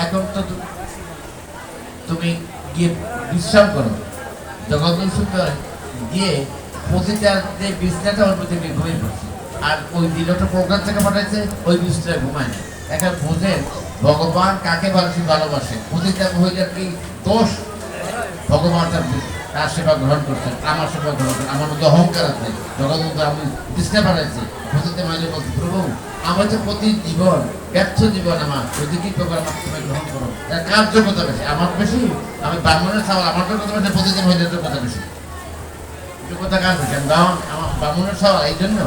Speaker 1: এখন তো তুমি গিয়ে বিশ্রাম করো। জগৎ সুন্দর গিয়ে প্রতিটা যে বিছনাটা ওর মধ্যে ঘুমিয়ে পড়ছে, আর ওই দিলটা প্রোগ্রাম থেকে পাঠাইছে, ওই বিছনায় ঘুমায় না। এখন বোঝেন ভগবান কাকে ভালোবাসে। প্রতিটা মহিলার কি দোষ? ভগবান তার সেবা গ্রহণ করছেন, আমার সেবা গ্রহণ করছেন, আমার মধ্যে অহংকার আছে, জগৎ আমি বিছনা পাঠাইছি। প্রতিটা মহিলা বলছে প্রভু আমার তো প্রতি জীবন ব্যর্থ জীবন, আমার প্রতিটি প্রকার আমার তুমি গ্রহণ করো। কার যোগ্যতা বেশি? আমার বেশি? আমি ব্রাহ্মণের সওয়াল, আমার যোগ্যতা বেশি, প্রতিটি মহিলার যোগ্যতা বেশি? যোগ্যতা কার বেশি? আমার ব্রাহ্মণের সওয়াল। এই জন্য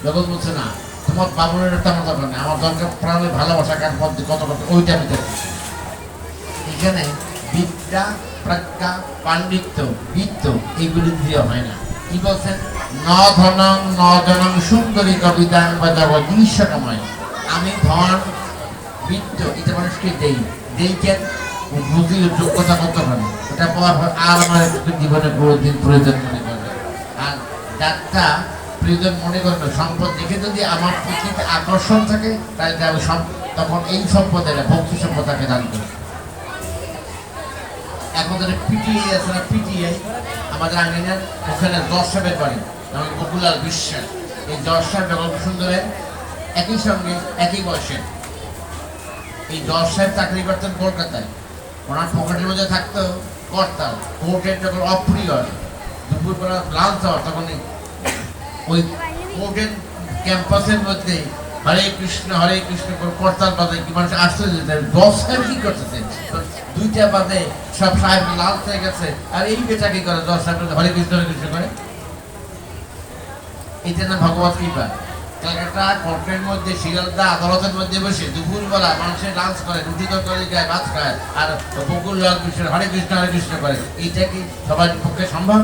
Speaker 1: জগৎ বলছে না, তোমার ব্রাহ্মণের একটা আমার দরকার নেই, আমার দরকার প্রাণের ভালোবাসা, কার মধ্যে কত কত, ওইটা আমি দেখছি। এখানে বিদ্যা, প্রজ্ঞা, পাণ্ডিত্য, বিত্ত এইগুলি দিয়ে হয় না। কি বলছেন? ন ধনং ন জনং সুন্দরী কবিতাং বা জগৎ ঈশ্বরময়। আমি ধন বিত্ত এটা মানুষকে দেই কেন? বুঝির যোগ্যতা কত পারে, ওটা পাওয়ার পর আর আমার জীবনে কোনোদিন প্রয়োজন মনে করবে। আর যারটা প্রয়োজন মনে করবে, সম্পদ দেখে যদি আমার প্রতি আকর্ষণ থাকে, তাহলে আমি তখন এই সম্পদের ভক্তি সম্পদ তাকে দান করি। এখন পিটিআই আছে না, পিটিআই আমাদের আঙ্গিনার ওখানে দর্শকের বাড়ি, যেমন বকুলাল বিশ্বাস, এই দর্শক জগৎ সুন্দরের একই সঙ্গে একই বয়সের। এই দর্শক চাকরি করতেন কলকাতায়, ওনার পকেটের মধ্যে থাকতো করতাল, কোর্টের যখন অপ্রিয় দুপুরবেলা লাঞ্চ হওয়ার, তখন ওই কোর্টের ক্যাম্পাসের মধ্যে হরে কৃষ্ণ করতাল বাজে, কি মানুষ আশ্চর্য, দর্শক কি করতেছে? 2টা বাজে সব সাহেব লাল হয়ে গেছে, আর এই বেটা কি করে? দর্শক হরে কৃষ্ণ করে। এটা না ভগবত কৃপা। ক্যালকাটা কোর্টের মধ্যে, শিয়ালদা আদালতের মধ্যে বসে দুপুরবেলা মানুষের লাঞ্চ করে, রুটি তরকারি খায়, ভাত খায়, আর বকুল লাল কৃষ্ণ হরে কৃষ্ণ করে। এইটা কি সবার পক্ষে সম্ভব?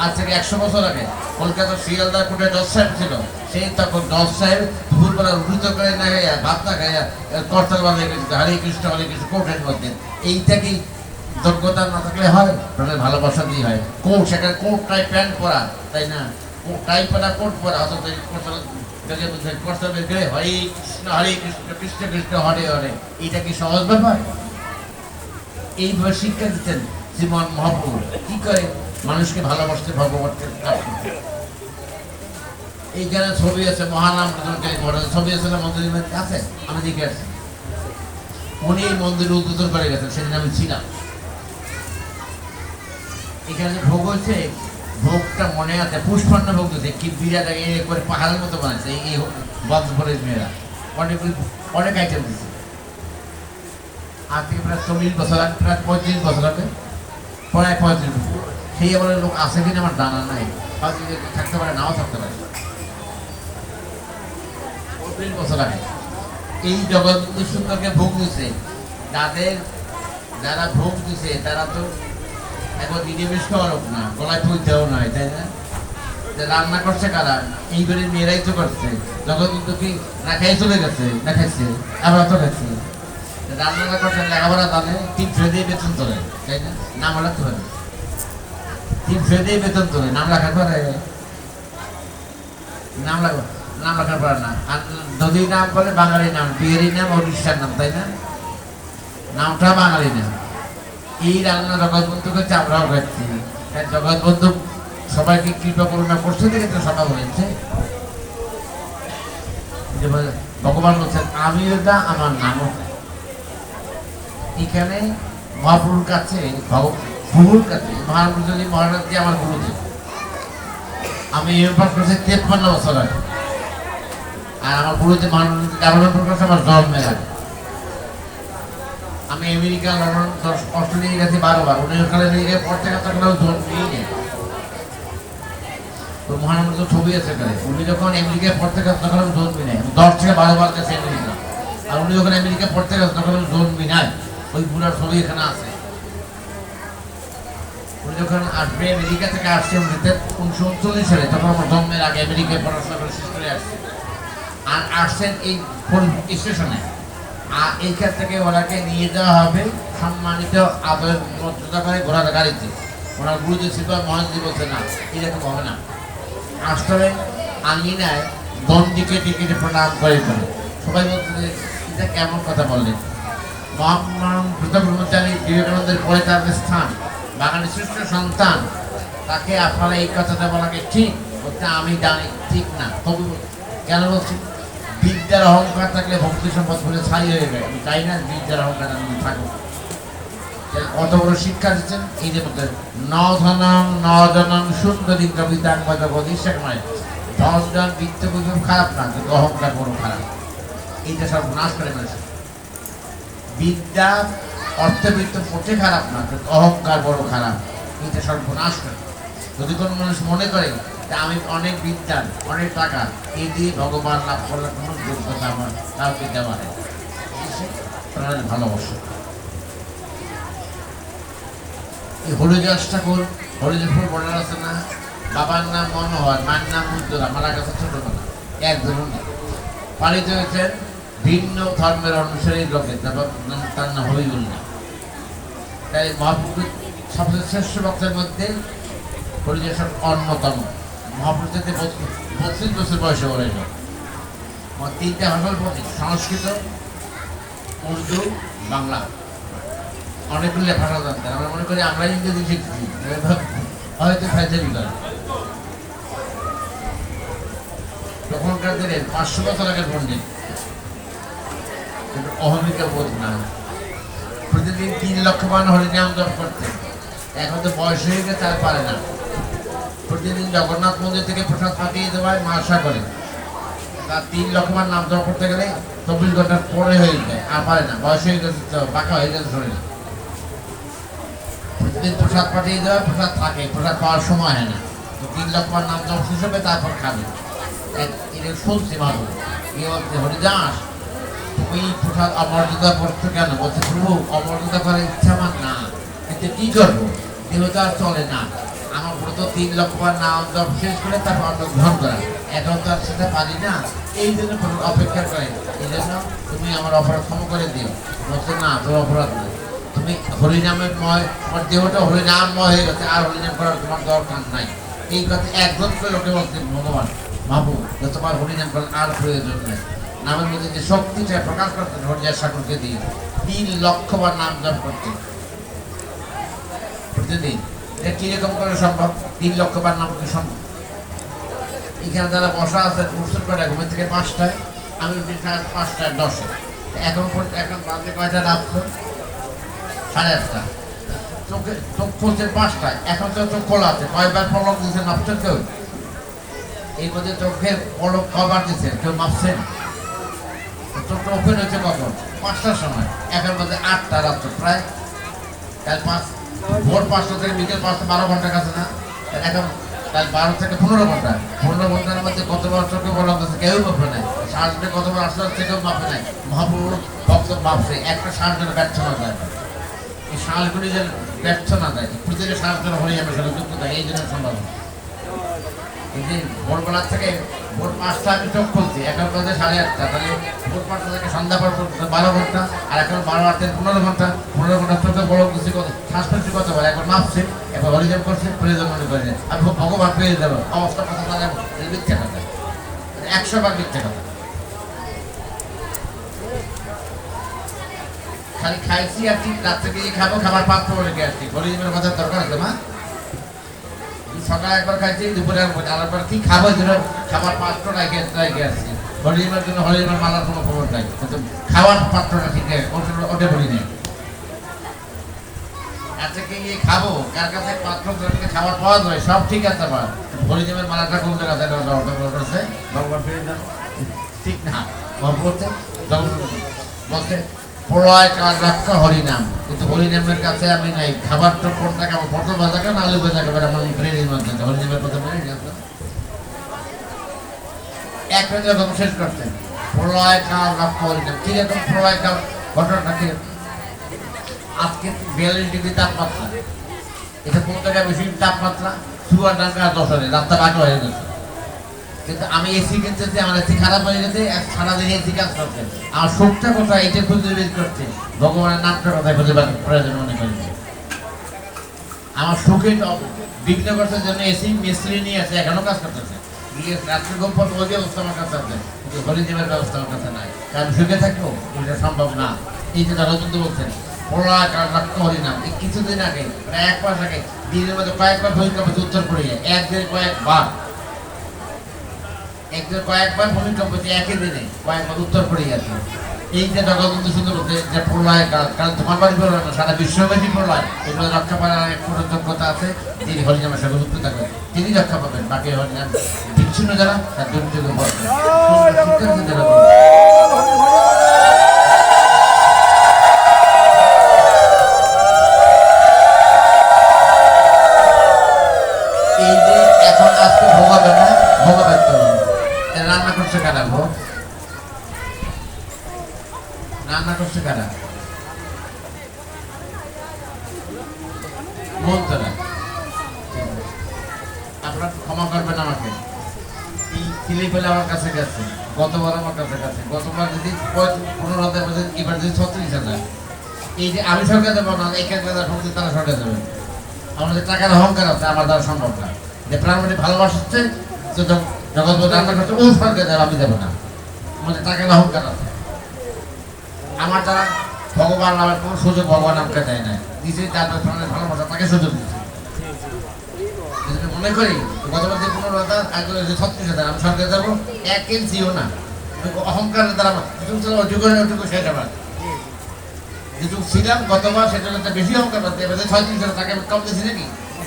Speaker 1: আজ থেকে 100 বছর আগে কলকাতার শিয়ালদা কোর্টে জজ সাহেব ছিল, সেই তখন জজ সাহেব দুপুরবেলা রুটি তরকারি না খাইয়া, ভাত না খাইয়া, করতাল বাজায় গেছে হরে কৃষ্ণ কোর্টের মধ্যে। এইটা কি যোগ্যতা না থাকলে হয়? প্রাণের ভালোবাসা দিয়ে হয়। কোর্ট, সেখানে কোর্ট টাই প্যান্ট পরা, তাই না? টাই পরা, কোর্ট পরা, অথচ করতাল গেলে হরে কৃষ্ণ কৃষ্ণ হরে হরে। এইটা কি সহজ ব্যাপার? এইভাবে শিক্ষা দিচ্ছেন শ্রীমান মহাপ্রভু। কি করে মানুষকে ভালোবাসতে, ভগবানকে এইখানে ছবি আছে, মহানাম ছবি আছে না মন্দিরের আছে, আমি দেখে আসছি। উনি এই মন্দির উদ্বোধন করে গেছেন, সেদিন আমি ছিলাম। এখানে যে ভোগ হয়েছে, ভোগটা মনে আছে, পুষ্পান্ন ভোগ দিয়েছে, কি বিরাট করে পাহাড়ের মতো বানাচ্ছে এই বন্ধপুরের মেয়েরা, অনেক আইটেম দিচ্ছে। আজ থেকে প্রায় 40 বছর আগে, প্রায় 35 বছর আগে, প্রায় 35 বছর। সেই আবার লোক আছে কিনা আমার জানা নাই, থাকতে পারে, নাও থাকতে পারে। 35 বছর আগে এই জগৎ সুন্দরকে ভোগ দিচ্ছে। যারা ভোগ দিচ্ছে তারা তো এখন নিরামিষ খাওয়ার হোক না, গলায় পইতেও নয়, তাই না? যে রান্না করছে কারা? এই বাড়ির মেয়েরাই তো করছে। যখন কিন্তু কি না খেয়ে চলে গেছে, না খাইছে, আবার তো খাইছে। রান্নাটা করছে, লেখাপড়া জানে, 300 দিয়ে বেতন তোলে, তাই না? নাম রাখতে পারে, 300 দিয়ে বেতন তোলে, নাম রাখার পরে নাম রাখবো, নাম রাখার পরে না। আর যদি নাম বলে বাঙালি নাম, বিয়েরই নাম, উড়িষ্যার নাম, তাই না? নামটা বাঙালি নাম। এই রান্না জগৎবন্ধুকে আমরাও খাচ্ছি। জগৎবন্ধু সবাইকে কৃপা করুণা করছে দেখে তো সবাই বলেছে। ভগবান বলছেন আমিও যা আমার নামও। এখানে মহাপ্রভুর কাছে, প্রভুর কাছে মহাপ্রভু মহারাজ দিয়ে আমার গুরুদেব। আমি এরপর করছি 53 বছর আগে। আর আমার গুরুদেব মহাপ্রভু কাছে আমার জন্মের আগে। আমি আমেরিকা, লন্ডন, অস্ট্রেলিয়া গেছি 12 বার। উনি ওখানে নিয়ে গিয়ে পড়তে গেছে, জন্মেই নেই। তো মহানন্দ ছবি আছে এখানে। উনি যখন আমেরিকায় পড়তে গেছে তখন আমি জন্মি নাই। 10 থেকে 12 বার গেছে আমেরিকা। আর উনি যখন আমেরিকা পড়তে গেছে তখন আমি জন্মি নাই। ওই বুড়ার ছবি এখানে আছে। উনি যখন আসবে আমেরিকা থেকে আসছে 1939 সালে, তখন আমার জন্মের আগে আমেরিকায় পড়াশোনা করে শেষ করে আসছে। আর আসছেন এই স্টেশনে। আর এইখান থেকে ওনাকে নিয়ে যাওয়া হবে সম্মানিত আদর মর্যাদা করে ঘোড়ার গাড়িতে। ওনার গুরুদেব শিল্পা মহানজি বলছে না, এরকম হবে না। আসতে হবে আঙিনায় দণ্ডিকে টিকিটে প্রণাম করে করে। সবাই বলছে যে এটা কেমন কথা বললেন? মহাপ্রভু ব্রহ্মচারী বিবেকানন্দের পরে তার স্থান, বাঙালি শ্রেষ্ঠ সন্তান, তাকে আপনারা এই কথাটা বলাকে ঠিক বলতে আমি জানি ঠিক না। তবু কেন বলছি? বিদ্যার অহংকার থাকলে ভক্তি সম্পদ বলে ছাই হয়ে যায়। আমি চাই না বিদ্যার অহংকার আমি থাকুক। কত বড় শিক্ষা দিচ্ছেন এই যে মধ্যে নজনং সুন্দরী কবিতাং বদিশাকমায়। 10 জন বৃত্ত খুব খারাপ না, কিন্তু অহংকার বড় খারাপ। এইটা সব নাশ করে মানুষ। বিদ্যা অর্থবৃত্ত পড়তে খারাপ না, কিন্তু অহংকার বড় খারাপ। এইটা সর্বনাশ করে। যদি কোনো মানুষ মনে করে যে আমি অনেক বিদ্যান, অনেক টাকা, এই দিয়ে ভগবান লাভ করার কোনো যোগ্যতা আমার কাউকে দেওয়া নেই। ভালোবাসা। এই হরিদাস ঠাকুর, হরিদাসপুর বর্ডার আছে না? বাবার নাম মনোহর, মায়ের নাম উজ্জ্বলা, মারা গেছে ছোটবেলা। একজন পালিত হয়েছেন ভিন্ন ধর্মের অনুসারী লোকের, তার নাম হবিবুল্লাহ। তাই মহাপ্রভুর সবচেয়ে শ্রেষ্ঠ ভক্তের মধ্যে হরিদাস অন্যতম। মহাপ্রভু 32 বছর বয়সে হলেন। 3টা ভাষার প্রতি, সংস্কৃত, উর্দু, বাংলা, অনেকগুলো ভাষা জানতেন। আমরা মনে করি আমরা ইংরেজি শিখছি, হয়তো ফাইজারি করে। তখনকার দিনে 500 বছর আগের পণ্ডিত, কিন্তু অহমিকা বোধ না। প্রতিদিন 3 লক্ষ মান হরিনাম জপ করতেন। এখন তো বয়স হয়ে গেছে, আর পারে না। প্রতিদিন জগন্নাথ মন্দির থেকে প্রসাদ পাঠিয়ে দেওয়ায় মা আশা করে। তার 3 লক্ষ মান নাম জপ করতে গেলে 24 ঘন্টার পরে হয়ে যায়, আর পারে না। বয়স হয়ে গেছে, বাঁকা হয়ে গেছে শরীর। প্রতিদিন প্রসাদ পাঠিয়ে দেওয়া, প্রসাদ থাকে, প্রসাদ পাওয়ার সময় হয় না। তো 3 লক্ষ মান নাম জপ শেষ হবে, তারপর খাবে। এটা শুনছি মাধব। কি বলছে? হরিদাস, তুমি প্রসাদ অমর্যাদা করছো কেন? বলছে প্রভু, অমর্যাদা করার ইচ্ছা আমার না, কিন্তু কি করবো, দেহতা আর চলে না। আমার ব্রত 3 লক্ষ বার নাম জপ শেষ করে তারপর অন্ন গ্রহণ করা, এখন তো আর সেটা পারি না। এই জন্য অপেক্ষা করে। এই জন্য তুমি আমার অপরাধ ক্ষমা করে দিও। বলছে না, তোর অপরাধ নেই। তুমি হরিনামের ময়, তোমার দেহটা হরিনামময় হয়ে গেছে, আর হরিনাম করার তোমার দরকার নাই। এই কথা একজন করে লোকে বলছে ভগবান ভাবু যে তোমার হরিনাম করার আর প্রয়োজন নেই। নামের মধ্যে যে শক্তিটা প্রকাশ করতেন হরিদাস ঠাকুরকে দিয়ে 3 লক্ষ বার নাম জপ করতে প্রতিদিন। এটা কিরকম করে সম্ভব? 3 লক্ষ বার নাম কি সম্ভব? এখানে যারা বসা আছে মুসুর করে ঘুমের থেকে 5টায়, আমি উঠি 5টায় 10-এ। এখন বাজে কয়টা? রাত্র 8:30। চোখ খুলছে 5টায়, এখন তো চোখ খোলা আছে। কয়বার পলক দিচ্ছে মাপছেন কেউ? এই মধ্যে চোখের পলক কবার দিচ্ছে কেউ মাপছেন? চোখটা ওপেন হয়েছে কখন? 5টার সময়। এখন মধ্যে 8টা রাত্র, প্রায় ভোর 5টা থেকে বিকেল 5টা, 12 ঘন্টার কাছে না? এখন তাই 12 থেকে 15 ঘন্টা। 15 ঘন্টার মধ্যে কতবার চোখে পলক দিচ্ছে কেউ মাপে নাই। শ্বাসবে কতবার আসতে হচ্ছে কেউ মাপে নাই। মহাপ্রভুর ভক্ত মাপছে, একটা শ্বাস যেন ব্যর্থ না যায়। এই শ্বাসগুলি যেন ব্যর্থ না যায়, প্রতিটা শ্বাস যেন হয়ে যাবে, সেটা যুক্ত থাকে। এই জন্য সম্ভব। এই যে ভোরবেলা থেকে ভোর 5টা আমি চোখ খুলছি, এখন বাজে 8:30, তাহলে ভোর 5টা থেকে সন্ধ্যা পর্যন্ত 12 ঘন্টা, আর এখন 12 আর 15 ঘন্টা, 15 ঘন্টা চোখে বড় কিছু শ্বাসকষ্ট কত বলে এখন মাপছে, এখন হরিজন করছে, প্রয়োজন মনে করে আমি ভগবান পেয়ে যাবো অবস্থা কথা তাহলে মিথ্যা কথা, 100 বার মিথ্যা কথা। খালি খাইছি আর ঠিক রাত্রে গিয়ে খাবো, খাবার পাত্র বলে গিয়ে আসছি, হরিজনের কথা দরকার আছে মা? সকালে একবার খাইছি, দুপুরে আরেকবার কি খাবো, খাবার পাত্র রেখে আসছি, হরিজনের জন্য হরিজনের মালার কোনো খবর নাই, কিন্তু খাওয়ার পাত্রটা ঠিক আছে ওটা বলি নেই। আচ্ছা গিয়ে খাবো, কার কাছে পাত্র খাবার পাওয়া যায় সব ঠিক আছে, আবার হরিজনের মালাটা কোন জায়গাতে করছে ভগবান ফিরে যান ঠিক না, বলতে বলতে প্রলয় কাল রক্ষা হরিনাম, কিন্তু হরিনামের কাছে আমি নাই, খাবার তো কোনটা খাবো, পটল ভাজা খাবো না আলু ভাজা খাবো, আমার ব্রেনের মধ্যে হরিনামের কথা বলে এক মিনিট যখন শেষ করতেন প্রলয় কাল রক্ষা হরিনাম, কিরকম প্রলয় কাল ঘটনাটা কি? আজকে 42 ডিগ্রি তাপমাত্রা, এটা কোন জায়গায় বেশি তাপমাত্রা? চুয়াডাঙ্গা 10 রাস্তা বাকি হয়ে গেছে, কিন্তু আমি এসি কিনতেছি, আমার এসি খারাপ হয়ে গেছে, সারাদিন এসি কাজ করছে, আমার শোকটা কোথায় এটা খুঁজে বের করছে, ভগবানের নামটা কোথায় খুঁজে প্রয়োজন মনে করি। আমার শোকে বিঘ্ন করছে জন্য এসি মিস্ত্রি নিয়ে আছে, এখনো কাজ করতেছে, গিয়ে রাত্রে ঘুম পড়তে ওই ব্যবস্থা আমার কাছে আছে, কিন্তু হরিদেবের ব্যবস্থা আমার কাছে নাই, কারণ সুখে থাকবো এটা সম্ভব না। এই যে তারা কিন্তু বলছেন প্রলয় কাল রক্ষা হরিনাম, এই কিছুদিন আগে প্রায় 1 মাস আগে দিনের মধ্যে কয়েকবার ভূমিকম্প উত্তর পড়ে যায়, একদিন কয়েকবার, কয়েকবার ভূমিকম্প একই দিনে কয়েকবার উত্তর পড়ে গেছে। এই যে জগবন্ধু সুন্দর বলতে যে প্রলয় কাল, কারণ তোমার বাড়ি প্রলয় না, সারা বিশ্বব্যাপী প্রলয়, এগুলো রক্ষা পাওয়ার এক যোগ্যতা আছে, যিনি হরিনামের সঙ্গে যুক্ত থাকবেন তিনি রক্ষা পাবেন, বাকি হরিনাম বিচ্ছিন্ন যারা তার দুর্যোগে পড়বে। এই যে এখন আজকে ভোগাবে না, ভোগাবে তো রান্না করছে কারা, ভোগ রান্না করছে কারা? মন্তরা। আপনারা ক্ষমা করবেন আমাকে, এই ছেলে পেলে আমার কাছে গেছে, গতবার আমার কাছে গেছে, গতবার যদি 15,000, এবার যদি 36,000, এই যে আমি সরকার দেবো না, এখানে তারা সরকার দেবে, আমাদের টাকার অহংকার আছে, আমার দ্বারা সম্ভব না, যে প্রাণী ভালোবাসছে জগৎ রান্না করছে ও সরকার দেবে, আমি দেবো না, আমাদের টাকার অহংকার আছে, আমার দ্বারা ভগবান আমার কোনো সুযোগ ভগবান আমাকে দেয় না, দিচ্ছে যার প্রাণের ভালোবাসা তাকে সুযোগ দিচ্ছে। মনে করি গতবার যে 15,000 36,000 আমি সরকার দেবো, 1 ইঞ্চিও না, অহংকারের দ্বারা ওটুকু শেষ আবার যেটুকু ছিলাম গতবার সেটা বেশি অহংকার করতে, এবার 36,000 টাকা কম দিয়েছি নাকি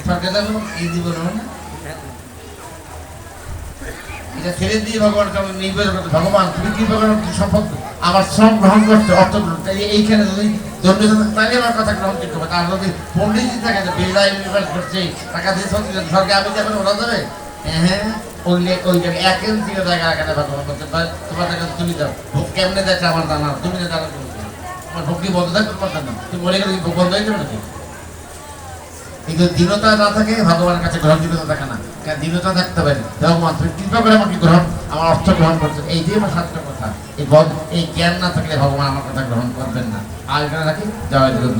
Speaker 1: সরকার দেবো এই জীবন না, এটা ছেড়ে দিয়ে ভগবান নির্ভর করতে, ভগবান তুমি কি সম্পদ আমার শ্রম গ্রহণ করতে, অর্থ গ্রহণ, এইখানে যদি তাহলে আমার কথা গ্রহণ করতে হবে, তার যদি পণ্ডিতজি থাকে বেলায় ইউনিভার্স করছে টাকা দিয়ে সরকার আমি যাবেন ওরা দেবে, হ্যাঁ ওই জায়গায় 1 ইঞ্চি জায়গা রাখাতে ভগবান করতে তোমার টাকা তুমি দাও, ভোগ কেমনে দেখছে আমার জানা, তুমি না জানা, আমার ভোগ কি বন্ধ থাকতে পারতেন না, তুমি মনে গেলে ভোগ বন্ধ হয়ে যাবে নাকি? কিন্তু দীনতা না থাকে ভগবানের কাছে গ্রহণযোগ্যতা থাকে না, দীনতা থাকতে পারে, ভগবান তুমি কৃপা করে আমাকে আমার অর্থ গ্রহণ করছে, এই যে আমার সার্থক কথা, এই জ্ঞান না থাকলে ভগবান আমার কথা গ্রহণ করবেন না। আর এখানে রাখি জয় জগৎ।